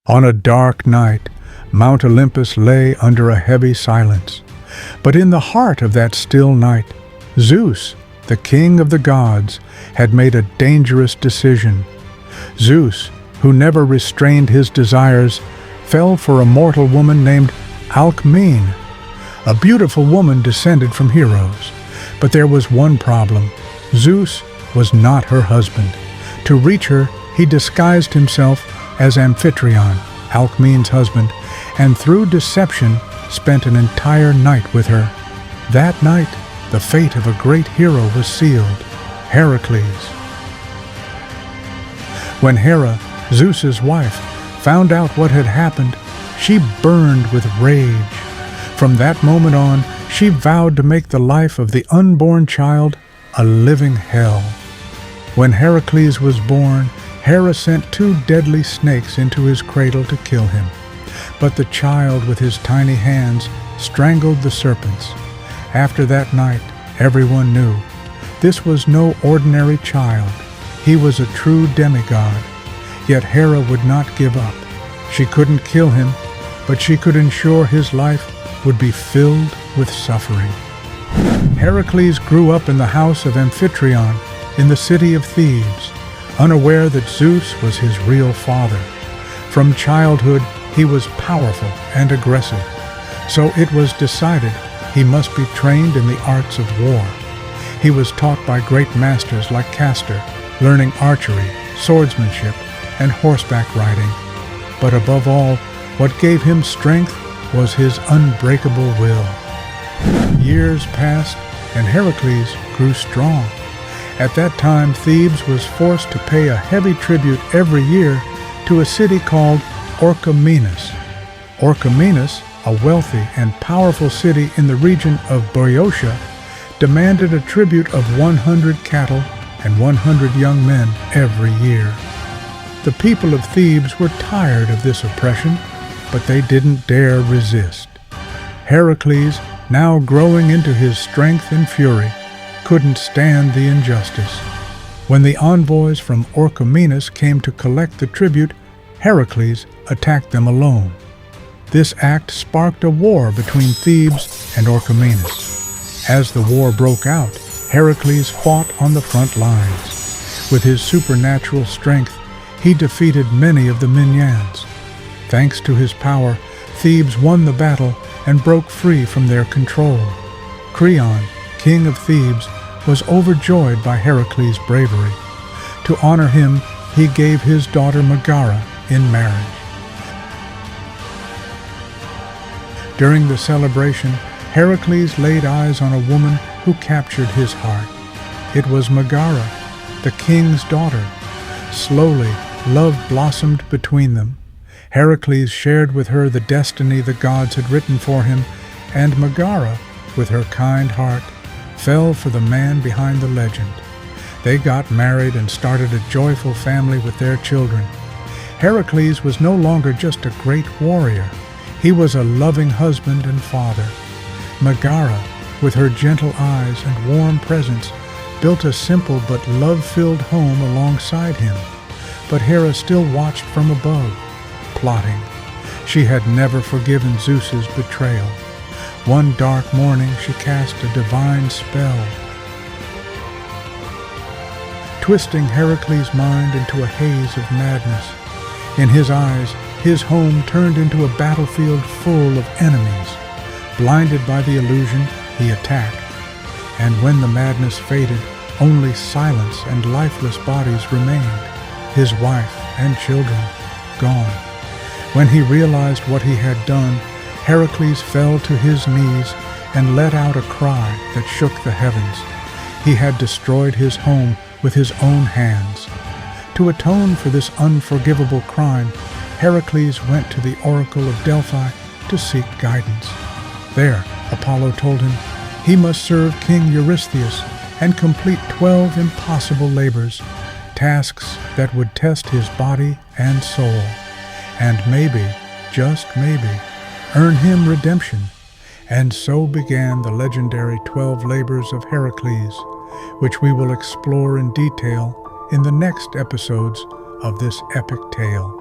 On a dark night, Mount Olympus lay under a heavy silence. But in the heart of that still night, Zeus, the king of the gods, had made a dangerous decision. Zeus, who never restrained his desires, fell for a mortal woman named Alcmene, a beautiful woman descended from heroes. But there was one problem. Zeus was not her husband. To reach her, he disguised himself as Amphitryon, Alcmene's husband, and through deception spent an entire night with her. That night, the fate of a great hero was sealed, Heracles. When Hera, Zeus's wife, found out what had happened, she burned with rage. From that moment on, she vowed to make the life of the unborn child a living hell. When Heracles was born, Hera sent 2 deadly snakes into his cradle to kill him. But the child with his tiny hands strangled the serpents. After that night, everyone knew this was no ordinary child. He was a true demigod. Yet Hera would not give up. She couldn't kill him, but she could ensure his life would be filled with suffering. Heracles grew up in the house of Amphitryon in the city of Thebes, unaware that Zeus was his real father. From childhood, he was powerful and aggressive, so it was decided he must be trained in the arts of war. He was taught by great masters like Castor, learning archery, swordsmanship, and horseback riding. But above all, what gave him strength was his unbreakable will. Years passed, and Heracles grew strong. At that time, Thebes was forced to pay a heavy tribute every year to a city called Orchomenus. Orchomenus, a wealthy and powerful city in the region of Boeotia, demanded a tribute of 100 cattle and 100 young men every year. The people of Thebes were tired of this oppression, but they didn't dare resist. Heracles, now growing into his strength and fury, couldn't stand the injustice. When the envoys from Orchomenus came to collect the tribute, Heracles attacked them alone. This act sparked a war between Thebes and Orchomenus. As the war broke out, Heracles fought on the front lines. With his supernatural strength, he defeated many of the Minyans. Thanks to his power, Thebes won the battle and broke free from their control. Creon, king of Thebes, was overjoyed by Heracles' bravery. To honor him, he gave his daughter Megara in marriage. During the celebration, Heracles laid eyes on a woman who captured his heart. It was Megara, the king's daughter. Slowly, love blossomed between them. Heracles shared with her the destiny the gods had written for him, and Megara, with her kind heart, fell for the man behind the legend. They got married and started a joyful family with their children. Heracles was no longer just a great warrior. He was a loving husband and father. Megara, with her gentle eyes and warm presence, built a simple but love-filled home alongside him. But Hera still watched from above, plotting. She had never forgiven Zeus's betrayal. One dark morning, she cast a divine spell, twisting Heracles' mind into a haze of madness. In his eyes, his home turned into a battlefield full of enemies. Blinded by the illusion, he attacked. And when the madness faded, only silence and lifeless bodies remained, his wife and children gone. When he realized what he had done, Heracles fell to his knees and let out a cry that shook the heavens. He had destroyed his home with his own hands. To atone for this unforgivable crime, Heracles went to the oracle of Delphi to seek guidance. There, Apollo told him he must serve King Eurystheus and complete 12 impossible labors, tasks that would test his body and soul, and maybe, just maybe, earn him redemption. And so began the legendary 12 labors of Heracles, which we will explore in detail in the next episodes of this epic tale.